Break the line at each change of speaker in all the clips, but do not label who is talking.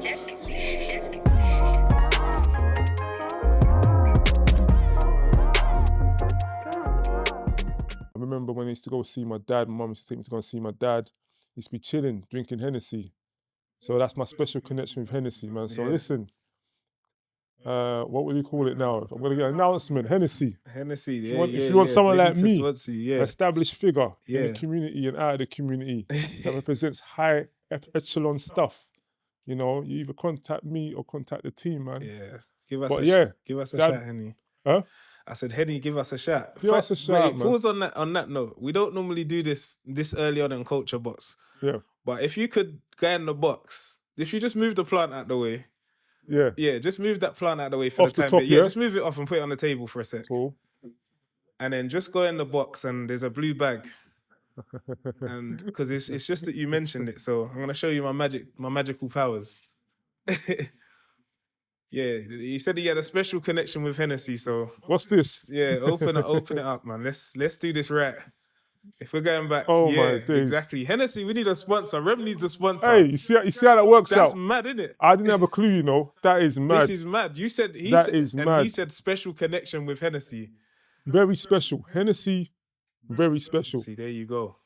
I remember when I used to go see my dad, my mum used to take me to go and see my dad. He used to be chilling, drinking Hennessy. So that's my special connection with Hennessy, man. So listen, what would you call it now? I'm gonna get an announcement, Hennessy.
Hennessy,
If you want someone like me,
Swansea,
an established figure in the community and out of the community that represents high echelon stuff, you know, you either contact me or contact the team, man.
Yeah, give us a
Dad,
shout, Henny.
Huh?
I said, Henny, give us a shout.
Give us a shout, man.
Pause on that note. We don't normally do this early on in Culture Box.
Yeah.
But if you could go in the box, if you just move the plant out the way.
Yeah,
just move that plant out the way for
off
the time.
Top,
yeah, just move it off and put it on the table for a sec.
Cool.
And then just go in the box and there's a blue bag. And because it's just that you mentioned it, so I'm gonna show you my magical powers. Yeah, he said he had a special connection with Hennessy, so
what's this?
Yeah, open it up, man. Let's do this right. If we're going back,
my days.
Exactly. Hennessy, we need a sponsor. Rem needs a sponsor.
Hey, you see how that works
That's
out?
That's mad, isn't it?
I didn't have a clue, you know. That is mad.
This is mad. He said special connection with Hennessy.
Very special. Hennessy, very special.
See, there you go.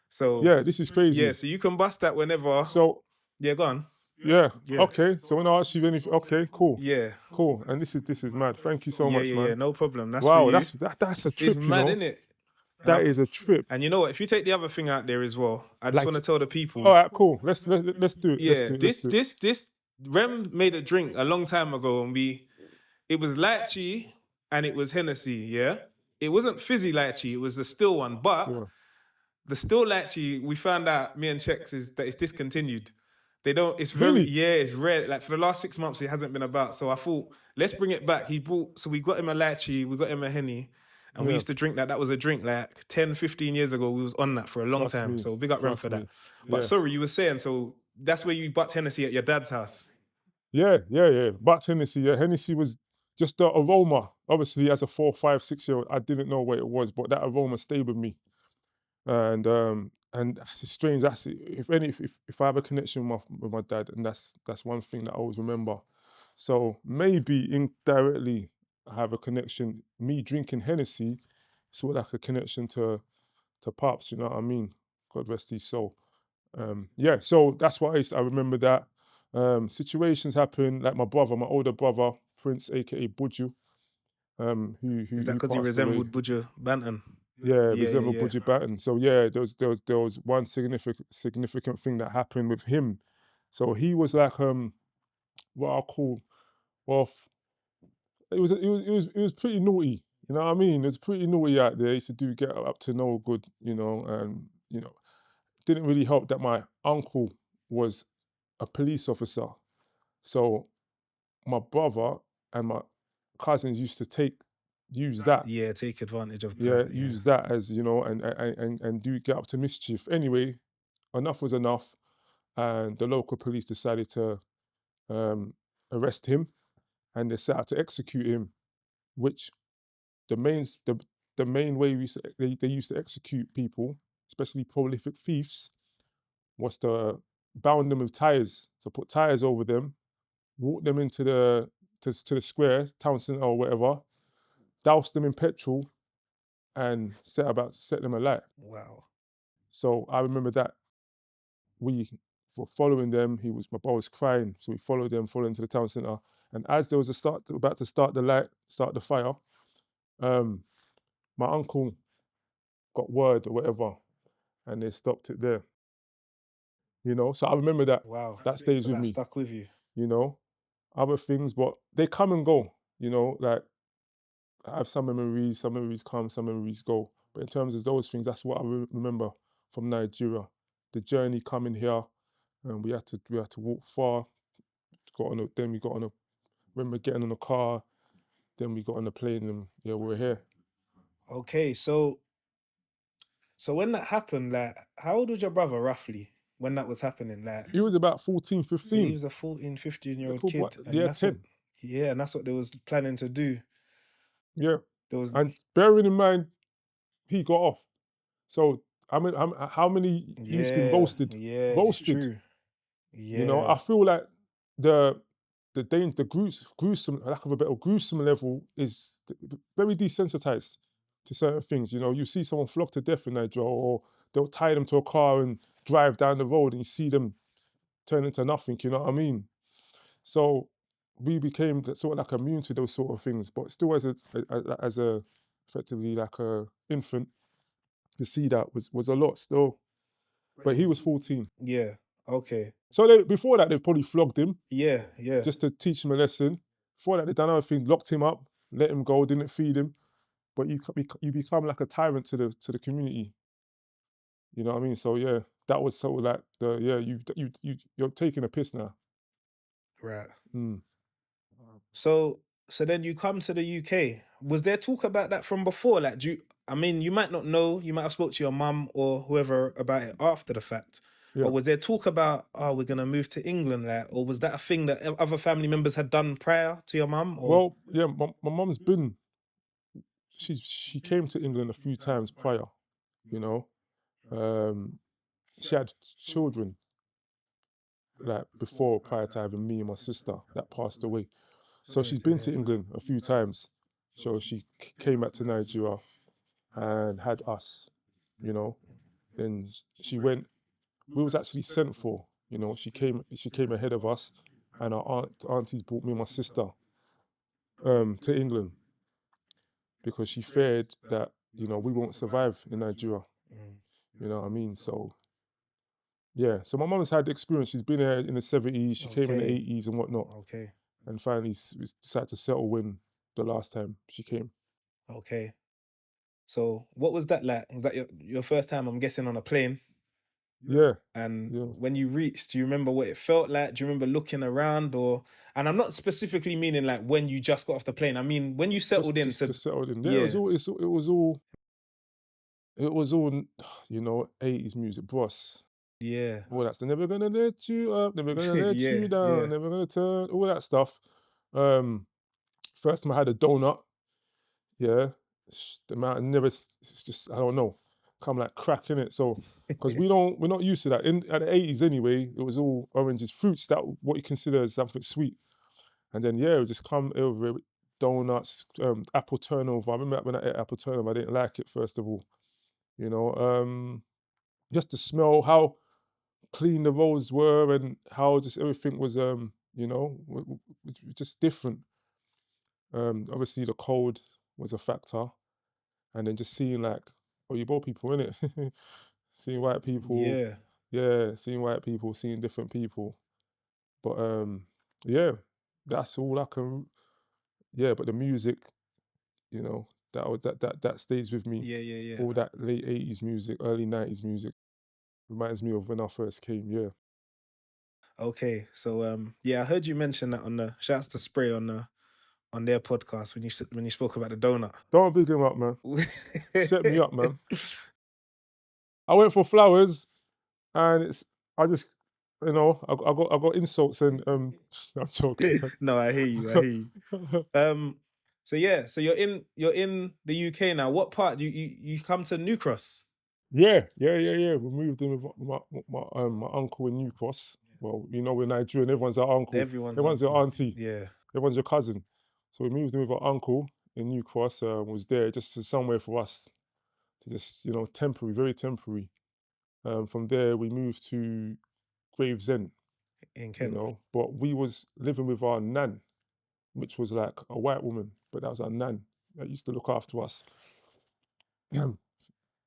So
yeah, this is crazy.
Yeah, so you can bust that whenever.
So
yeah, go on.
Yeah. Okay. So when I ask you anything, okay, cool.
Yeah.
Cool. And this is mad. Thank you so much, man.
Yeah, no problem. That's
wow.
For you.
That's a trip.
It's mad, isn't it?
That is a trip.
And you know what? If you take the other thing out there as well, I just want to tell the people.
All right, cool. Let's do it.
Yeah. This Rem made a drink a long time ago, and it was lychee and it was Hennessy. Yeah. It wasn't fizzy lychee. It was the still one, but the still lychee we found out, me and Chex, is that it's discontinued. They don't. It's very it's rare. Like for the last 6 months, it hasn't been about. So I thought, let's bring it back. So we got him a lychee, we got him a Henny. And we used to drink that. That was a drink like 10, 15 years ago. We was on that for a long time. So big up Rem for that. But sorry, you were saying, so that's where you butt Hennessy at your dad's house. Yeah.
Butt Hennessy. Yeah, Hennessy was just the aroma. Obviously, as a 4, 5, 6-year-old, I didn't know what it was, but that aroma stayed with me. And it's strange. That's if I have a connection with my dad, and that's one thing that I always remember. So maybe indirectly, I have a connection. Me drinking Hennessy, sort of like a connection to Pops. You know what I mean? God rest his soul. So that's what I remember that. Situations happen, like my older brother, Prince, aka Buju. Who
is that because he resembled Buju Banton?
Yeah, resembled Buju Banton. So yeah, there was one significant thing that happened with him. So he was like what I call it was pretty naughty, you know what I mean? It was pretty naughty out there. He used to get up to no good, you know, and you know, didn't really help that my uncle was a police officer. So my brother and my cousins used to use that.
Yeah, take advantage of that.
Yeah, use that as, you know, and do get up to mischief. Anyway, enough was enough, and the local police decided to arrest him. And they set out to execute him, which the main way they used to execute people, especially prolific thieves, was to bound them with tires. So put tires over them, walk them into the square, town centre or whatever, douse them in petrol, and set them alight.
Wow.
So I remember that we were following them. My brother was crying, so we followed into the town centre. And as there was about to start the fire, my uncle got word or whatever, and they stopped it there. You know, so I remember that.
Wow,
that stays with me.
Stuck with you.
You know, other things, but they come and go. You know, like I have some memories come, some memories go. But in terms of those things, that's what I remember from Nigeria. The journey coming here, and we had to walk far. Then we got on a. Remember getting on the car, then we got on the plane, and yeah, we're here.
Okay, so when that happened, like, how old was your brother roughly when that was happening? Like,
he was about 14, 15.
So he was a 14, 15-year-old kid.
Yeah, 10.
And that's what they was planning to do.
Yeah. And bearing in mind, he got off. So I mean, how many youths been boasted?
Yeah,
boasted.
true. Yeah.
You know, I feel like the the gruesome, lack of a better, gruesome level is very desensitized to certain things. You know, you see someone flogged to death in Nigeria, or they'll tie them to a car and drive down the road, and you see them turn into nothing. You know what I mean? So we became sort of like immune to those sort of things, but still, as a effectively like a infant, to see that was a lot still. But he was 14.
Yeah. Okay.
So before that, they probably flogged him
Yeah. Yeah.
just to teach him a lesson. Before that, they done other things, locked him up, let him go, didn't feed him. But you become like a tyrant to the community. You know what I mean? So yeah, that was sort of like you're taking a piss now.
Right.
Mm.
So then you come to the UK. Was there talk about that from before? Like, I mean, you might not know. You might have spoke to your mum or whoever about it after the fact.
Yeah.
But was there talk about, oh, we're gonna move to England, like, or was that a thing that other family members had done prior to your mum? Or
Well, yeah, my mum's been she came to England a few times prior. You know, um, she had children like before, prior to having me and my sister that passed away. So
sorry
she's
to
been to
hear.
England a few times. So she came back to Nigeria and had us, you know. Then she went. We was actually sent for. You know, she came ahead of us, and our aunties brought me and my sister to England because she feared that we won't survive in Nigeria.
Mm,
You know what I mean? So yeah. So my mum's had experience. She's been there in the 70s. She came in the
okay.
80s and whatnot,
Okay.
and finally decided to settle when the last time she came.
Okay. So what was that like? Was that your first time? I'm guessing on a plane.
Yeah,
And
yeah.
when you reached, do you remember what it felt like? Do you remember looking around, or? And I'm not specifically meaning like when you just got off the plane. I mean when you
Just
settled
just
into.
just settled in. Yeah,
Yeah.
it was all 80s music, boss.
Yeah.
All that's never gonna let you up, never gonna let
Yeah.
you down,
Yeah.
never gonna turn, all that stuff. Um, First time I had a donut, yeah, the amount never, it's just I don't know, come like crack in it. So, because we're not used to that. In at the 80s anyway, it was all oranges, fruits that what you consider as something sweet, and then yeah, it would just come over with donuts, apple turnover. I remember when I ate apple turnover, I didn't like it first of all, you know. Just the smell, how clean the roads were, and how just everything was, just different. Obviously, the cold was a factor, and then just seeing like, oh, you both people in it, seeing white people,
Yeah.
yeah, seeing white people, seeing different people. But yeah, that's all I can. Yeah, but the music, that stays with me.
Yeah. Yeah. Yeah.
All that late 80s music, early 90s music reminds me of when I first came. Yeah.
Okay. So yeah, I heard you mention that on the shouts to Spray on their podcast when you spoke about the donut.
Don't big him up, man. Set me up, man. I went for flowers, and I just, I got insults and I'm joking, man.
No, I hear you. I hear you. Um, so yeah, so you're in the UK now. What part you come to New Cross?
Yeah. We moved in with my uncle in New Cross. Well, we're Nigerian. Everyone's our uncle.
Everyone's
Everyone's your
uncle.
auntie.
Yeah.
Everyone's your cousin. So we moved in with our uncle in New Cross. Was there just as somewhere for us to just, temporary, very temporary. From there, we moved to Gravesend.
In Kent.
But we was living with our nan, which was like a white woman, but that was our nan that used to look after us,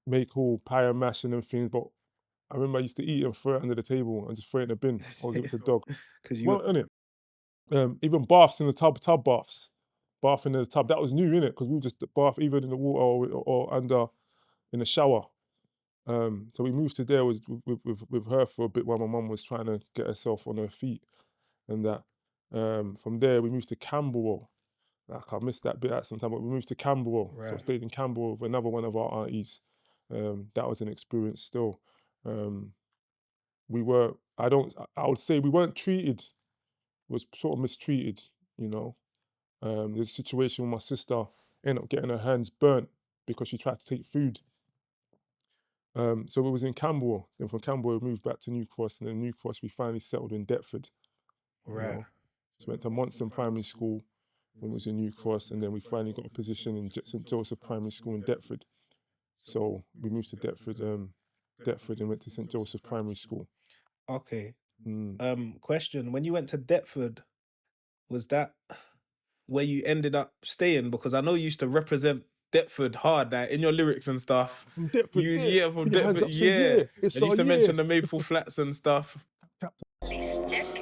make all pie and mash and things. But I remember I used to eat and throw it under the table and just throw it in the bin or give it to the dog.
Because you.
Well, innit? Even baths in the tub baths, bathing in the tub. That was new, innit? Because we would just bath either in the water or under in the shower. So we moved to there was with her for a bit while my mum was trying to get herself on her feet and that. From there we moved to Camberwell. Like I missed that bit at some time, but we moved to Camberwell. So I
Right.
stayed in Camberwell with another one of our aunties. That was an experience still. Um, we were, I would say we weren't treated, was sort of mistreated, you know. There's a situation with my sister ended up getting her hands burnt because she tried to take food. So we was in Camberwell. Then from Camberwell we moved back to New Cross, and then New Cross we finally settled in Deptford. You
Right.
know, so went to Monson Primary School when we was in New Cross, and then we finally got a position in St Joseph Primary School in Deptford. So we moved to Deptford, and went to St Joseph Primary School.
Okay.
Mm.
Question: when you went to Deptford, was that where you ended up staying? Because I know you used to represent Deptford hard, like in your lyrics and stuff.
From Deptford,
From
put your hands
Deptford,
up, say yeah. It's
And you used to
yeah.
mention the Maple Flats and stuff.
Please check